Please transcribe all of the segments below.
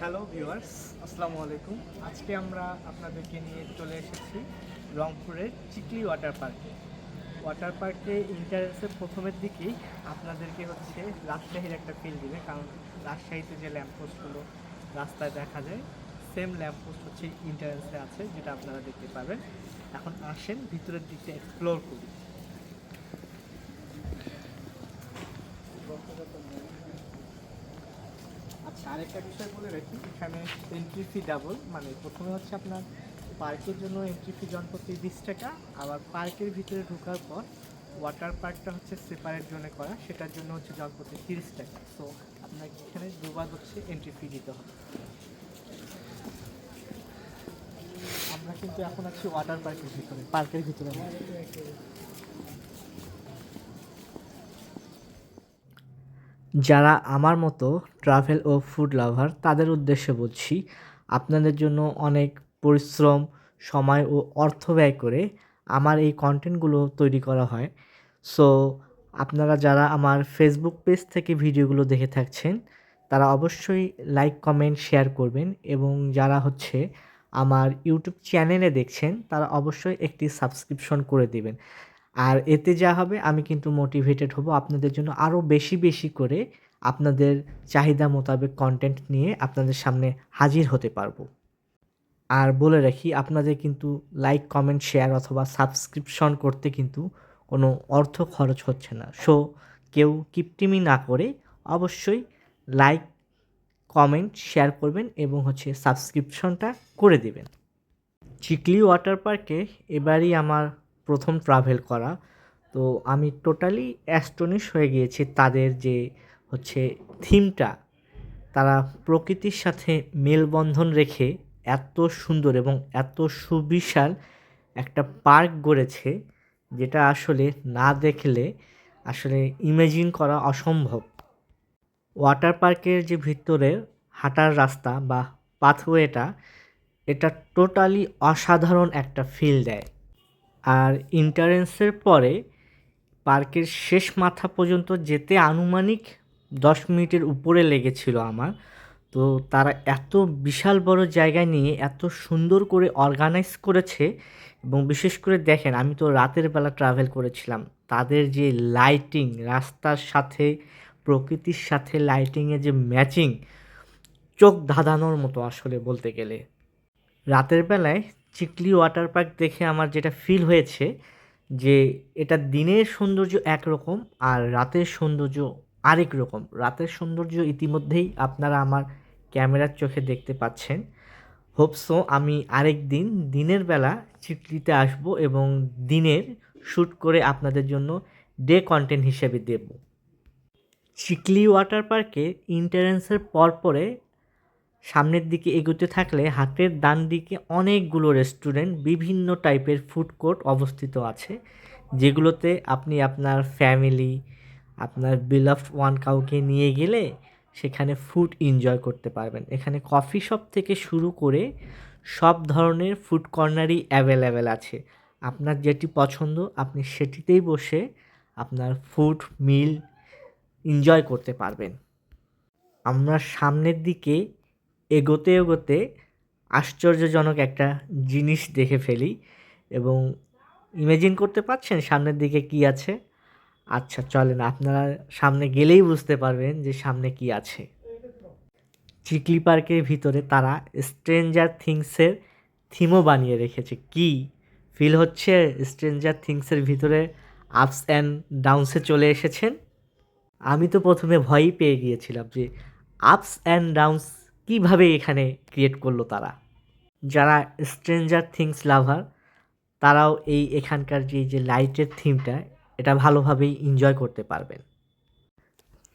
Hello viewers, আসসালামু আলাইকুম। আজকে আমরা আপনাদেরকে নিয়ে চলে এসেছি রংপুরের চিকলি ওয়াটার পার্কে ইন্টারেস্টের প্রথমের দিকেই আপনাদেরকে রাজশাহীর একটা ফিল দিবে, কারণ রাজশাহীতে যে ল্যাম্পপোস্টগুলো রাস্তায় দেখা যায় সেম ল্যাম্পপোস্ট ইন্টারেস্টে আছে, যেটা আপনারা দেখতে পাবেন। এখন আসেন ভিতরের দিকটা এক্সপ্লোর করি। আচ্ছা, আরেকটা বিষয় বলে রাখি, এখানে এন্ট্রি ফি ডাবল, মানে প্রথমে আপনার পার্কের জন্য এন্ট্রি ফি জনপ্রতি 20 টাকা, আবার পার্কের ভিতরে ঢোকার পর ওয়াটার পার্কটা সেপারেট জোনে করা, সেটার জন্য জনপ্রতি 30 টাকা। সো আপনাকে এখানে দুবার এন্ট্রি ফি দিতে হবে। আমরা কিন্তু এখন আছি ওয়াটার পার্কের ভিতরে। যারা আমার মতো ট্রাভেল ও ফুড লাভার তাদের উদ্দেশ্যে বলছি, আপনাদের জন্য অনেক পরিশ্রম, সময় ও অর্থ ব্যয় করে আমার এই কন্টেন্টগুলো তৈরি করা হয়। সো আপনারা যারা আমার ফেসবুক পেজ থেকে ভিডিওগুলো দেখে থাকছেন, তারা অবশ্যই লাইক, কমেন্ট, শেয়ার করবেন, এবং যারা আমার ইউটিউব চ্যানেলে দেখছেন তারা অবশ্যই একটি সাবস্ক্রিপশন করে দিবেন। আর এতে যা হবে, আমি কিন্তু মোটিভেটেড হব আপনাদের জন্য আরও বেশি বেশি করে আপনাদের চাহিদা মোতাবেক কন্টেন্ট নিয়ে আপনাদের সামনে হাজির হতে পারবো। আর বলে রাখি, আপনাদের কিন্তু লাইক, কমেন্ট, শেয়ার অথবা সাবস্ক্রিপশন করতে কিন্তু কোনো অর্থ খরচ হচ্ছে না। সো কেউ কিপটিমি না করে অবশ্যই লাইক, কমেন্ট, শেয়ার করবেন এবং সাবস্ক্রিপশনটা করে দিবেন। চিকলি ওয়াটার পার্কে এবারই আমার প্রথম ট্রাভেল করা, তো আমি টোটালি অ্যাস্টনিশ হয়ে গিয়েছি। তাদের যে থিমটা, তারা প্রকৃতির সাথে মেলবন্ধন রেখে এত সুন্দর এবং এত সুবিশাল একটা পার্ক গড়েছে, যেটা না দেখলে ইমাজিন করা অসম্ভব। ওয়াটার পার্কের যে ভিতরে হাঁটার রাস্তা বা পাথওয়েটা, এটা টোটালি অসাধারণ একটা ফিল দেয়। আর এন্ট্রান্সের পরে পার্কের শেষ মাথা পর্যন্ত যেতে আনুমানিক 10 মিনিটের উপরে লেগেছিল আমার। তো তারা এত বিশাল বড় জায়গায় নিয়ে এত সুন্দর করে অর্গানাইজ করেছে, এবং বিশেষ করে দেখেন, আমি তো রাতের বেলা ট্রাভেল করেছিলাম, তাদের যে লাইটিং, রাস্তার সাথে প্রকৃতির সাথে লাইটিংয়ের যে ম্যাচিং, চোখ ধাঁধানোর মতো বলতে গেলে। রাতের বেলায় চিকলি ওয়াটার পার্ক দেখে আমার যেটা ফিল হয়েছে, যে এটা দিনের সৌন্দর্য একরকম আর রাতের সৌন্দর্য আরেক রকম। রাতের সৌন্দর্য ইতিমধ্যেই আপনারা আমার ক্যামেরার চোখে দেখতে পাচ্ছেন। হোপসো আমি আরেক দিন দিনের বেলা চিকলিতে আসব এবং দিনের শ্যুট করে আপনাদের জন্য ডে কন্টেন্ট হিসেবে দেব। চিকলি ওয়াটার পার্কে এন্ট্রান্সের পরে সামনের দিকে এগোতে থাকলে হাতের ডান দিকে অনেকগুলো রেস্টুরেন্ট, বিভিন্ন টাইপের ফুড কোর্ট অবস্থিত আছে, যেগুলোতে আপনি আপনার ফ্যামিলি, আপনার বিলাভড ওয়ান কাউকে নিয়ে গেলে সেখানে ফুড এনজয় করতে পারবেন। এখানে কফি শপ থেকে শুরু করে সব ধরনের ফুড কর্নারই অ্যাভেলেবেল আছে। আপনার যেটি পছন্দ আপনি সেটিতেই বসে আপনার ফুড মিল এনজয় করতে পারবেন। আমরা সামনের দিকে এগোতে এগোতে আশ্চর্যজনক একটা জিনিস দেখে ফেলি, এবং ইমাজিন করতে পারছেন সামনের দিকে কি আছে? আচ্ছা চলেন, আপনারা সামনে গেলেই বুঝতে পারবেন যে সামনে কি আছে। চিকলি পার্কের ভিতরে তারা স্ট্রেঞ্জার থিংসের থিমও বানিয়ে রেখেছে। কি ফিল হচ্ছে স্ট্রেঞ্জার থিংসের ভিতরে আপস অ্যান্ড ডাউনসে চলে এসেছেন? আমি তো প্রথমে ভয়ই পেয়ে গিয়েছিলাম যে আপস অ্যান্ড ডাউনস কীভাবে এখানে ক্রিয়েট করলো তারা। যারা স্ট্রেঞ্জার থিংস লাভার, তারাও এখানকার যে লাইটের থিমটা, এটা ভালোভাবেই এনজয় করতে পারবেন।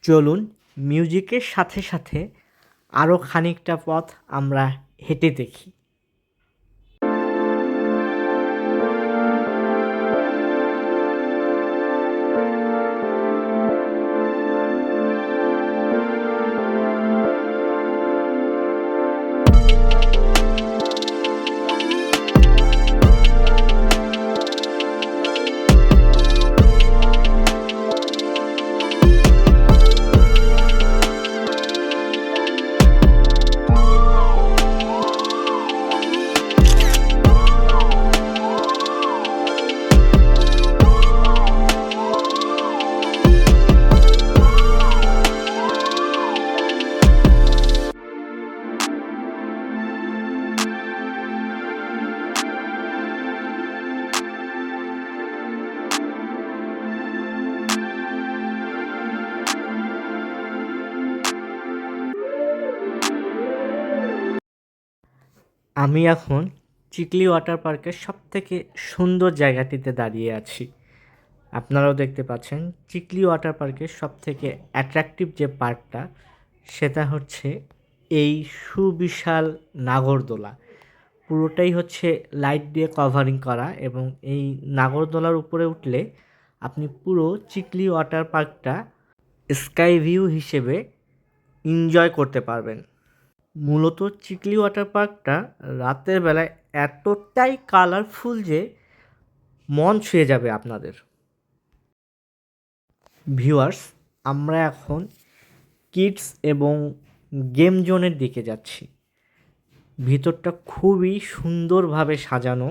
চলুন মিউজিকের সাথে সাথে আরও খানিকটা পথ আমরা হেঁটে দেখি। আমি এখন চিকলি ওয়াটার পার্কের সবথেকে সুন্দর জায়গাটিতে দাঁড়িয়ে আছি। আপনারাও দেখতে পাচ্ছেন চিকলি ওয়াটার পার্কের সবথেকে অ্যাট্রাকটিভ যে পার্টটা সেটা হচ্ছে এই সুবিশাল নাগরদোলা। পুরোটাই হচ্ছে লাইট দিয়ে কভারিং করা এবং এই নাগরদোলার উপরে উঠলে আপনি পুরো চিকলি ওয়াটার পার্কটা স্কাই ভিউ হিসেবে এনজয় করতে পারবেন। মূলত চিকলি ওয়াটার পার্কটা রাতের বেলায় এতটাই কালারফুল যে মন ছুঁয়ে যাবে আপনাদের। ভিউয়ার্স, আমরা এখন কিডস এবং গেম জোনের দিকে যাচ্ছি। ভিতরটা খুবই সুন্দরভাবে সাজানো।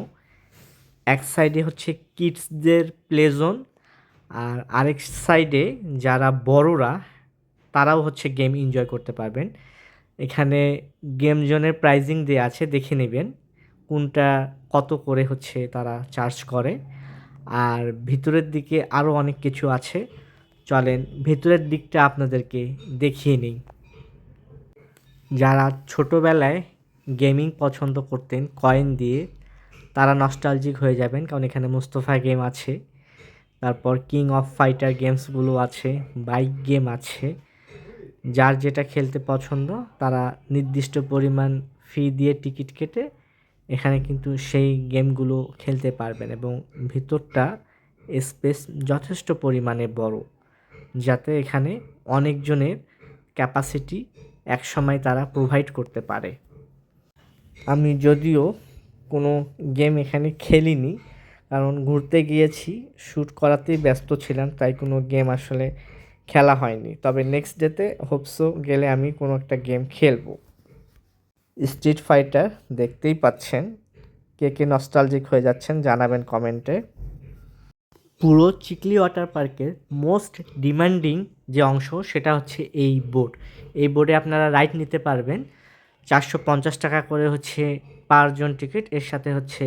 এক সাইডে হচ্ছে কিডসদের প্লে জোন, আর আরেক সাইডে যারা বড়রা তারাও হচ্ছে গেম এনজয় করতে পারবেন। এখানে গেম জোনের প্রাইজিং দেওয়া আছে, দেখে নেবেন কোনটা কত করে হচ্ছে তারা চার্জ করে। আর ভিতরের দিকে আরও অনেক কিছু আছে, চলেন ভেতরের দিকটা আপনাদেরকে দেখিয়ে নিই। যারা ছোটোবেলায় গেমিং পছন্দ করতেন কয়েন দিয়ে, তারা নস্টালজিক হয়ে যাবেন, কারণ এখানে মুস্তফা গেম আছে, তারপর কিং অফ ফাইটার গেমসগুলো আছে, বাইক গেম আছে। যার যেটা খেলতে পছন্দ তারা নির্দিষ্ট পরিমাণ ফি দিয়ে টিকিট কেটে এখানে কিন্তু সেই গেমগুলো খেলতে পারবেন। এবং ভিতরটা স্পেস যথেষ্ট পরিমাণে বড়, যাতে এখানে অনেকজনের ক্যাপাসিটি একসময় তারা প্রোভাইড করতে পারে। আমি যদিও কোনো গেম এখানে খেলিনি, কারণ ঘুরতে গিয়েছি, শ্যুট করাতেই ব্যস্ত ছিলাম, তাই কোনো গেম আসলে খেলা হয়নি। তবে নেক্সট ডেতে হোপসো গেলে আমি কোনো একটা গেম খেলবো। স্ট্রিট ফাইটার দেখতেই পাচ্ছেন, কে কে নস্টালজিক হয়ে যাচ্ছেন জানাবেন কমেন্টে। পুরো চিকলি ওয়াটার পার্কের মোস্ট ডিমান্ডিং যে অংশ সেটা হচ্ছে এই বোট। এই বোটে আপনারা রাইড নিতে পারবেন। 450 টাকা করে হচ্ছে পার জন টিকিট। এর সাথে হচ্ছে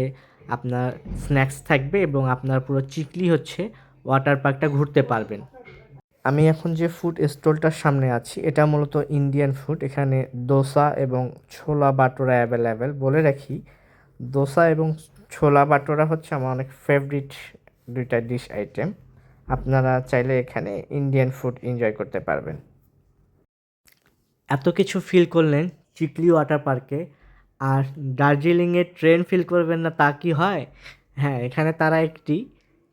আপনার স্ন্যাক্স থাকবে এবং আপনার পুরো চিকলি হচ্ছে ওয়াটার পার্কটা ঘুরতে পারবেন। আমি এখন যে ফুড স্টলটার সামনে আছি এটা মূলত ইন্ডিয়ান ফুড। এখানে দোসা এবং ছোলা বাটোরা অ্যাভেলেবেল। বলে রাখি, দোসা এবং ছোলা বাটোরা হচ্ছে আমার অনেক ফেভারিট দুইটা ডিশ আইটেম। আপনারা চাইলে এখানে ইন্ডিয়ান ফুড এনজয় করতে পারবেন। এত কিছু ফিল করলেন চিকলি ওয়াটার পার্কে, আর দার্জিলিংয়ে ট্রেন ফিল করবেন না তা কি হয়? হ্যাঁ, এখানে তারা একটি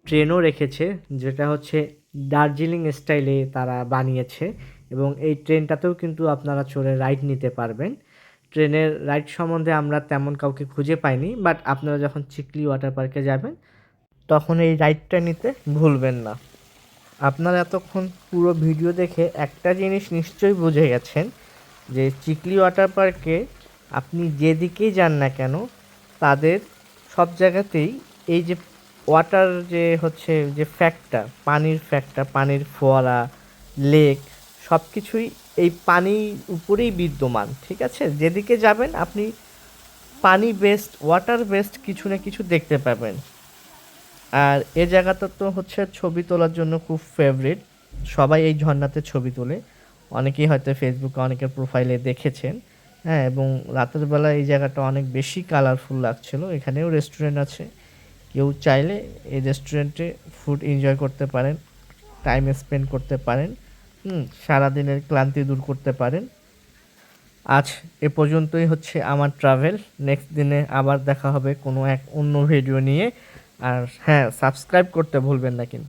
ট্রেনও রেখেছে, যেটা হচ্ছে দার্জিলিং স্টাইলে তারা বানিয়েছে এবং এই ট্রেনটাতেও কিন্তু আপনারা চড়ে রাইড নিতে পারবেন। ট্রেনের রাইড সম্বন্ধে আমরা তেমন কাউকে খুঁজে পাইনি, বাট আপনারা যখন চিকলি ওয়াটার পার্কে যাবেন তখন এই রাইডটা নিতে ভুলবেন না। আপনারা এতক্ষণ পুরো ভিডিও দেখে একটা জিনিস নিশ্চয়ই বুঝে গেছেন যে চিকলি ওয়াটার পার্কে আপনি যেদিকেই যান না কেন তাদের সব জায়গাতেই এই যে ওয়াটার যে হচ্ছে যে ফ্যাক্টটা, পানির ফ্যাক্টটা, পানির ফোয়ারা, লেক, সব কিছুই এই পানির উপরেই বিদ্যমান। ঠিক আছে, যেদিকে যাবেন আপনি পানি বেসড, ওয়াটার বেসড কিছু না কিছু দেখতে পাবেন। আর এ জায়গাটা তো হচ্ছে ছবি তোলার জন্য খুব ফেভারিট। সবাই এই ঝর্ণাতে ছবি তোলে, অনেকেই হয়তো ফেসবুকে অনেকের প্রোফাইলে দেখেছেন। হ্যাঁ, এবং রাতের বেলা এই জায়গাটা অনেক বেশি কালারফুল লাগছিল। এখানেও রেস্টুরেন্ট আছে, কেউ চাইলে এই রেস্টুরেন্টে ফুড এনজয় করতে পারেন, টাইম স্পেন্ড করতে পারেন, সারাদিনের ক্লান্তি দূর করতে পারেন। আজ এ পর্যন্তই হচ্ছে আমার ট্রাভেল। নেক্সট দিনে আবার দেখা হবে কোনো এক অন্য ভিডিও নিয়ে। আর হ্যাঁ, সাবস্ক্রাইব করতে ভুলবেন না কিন্তু।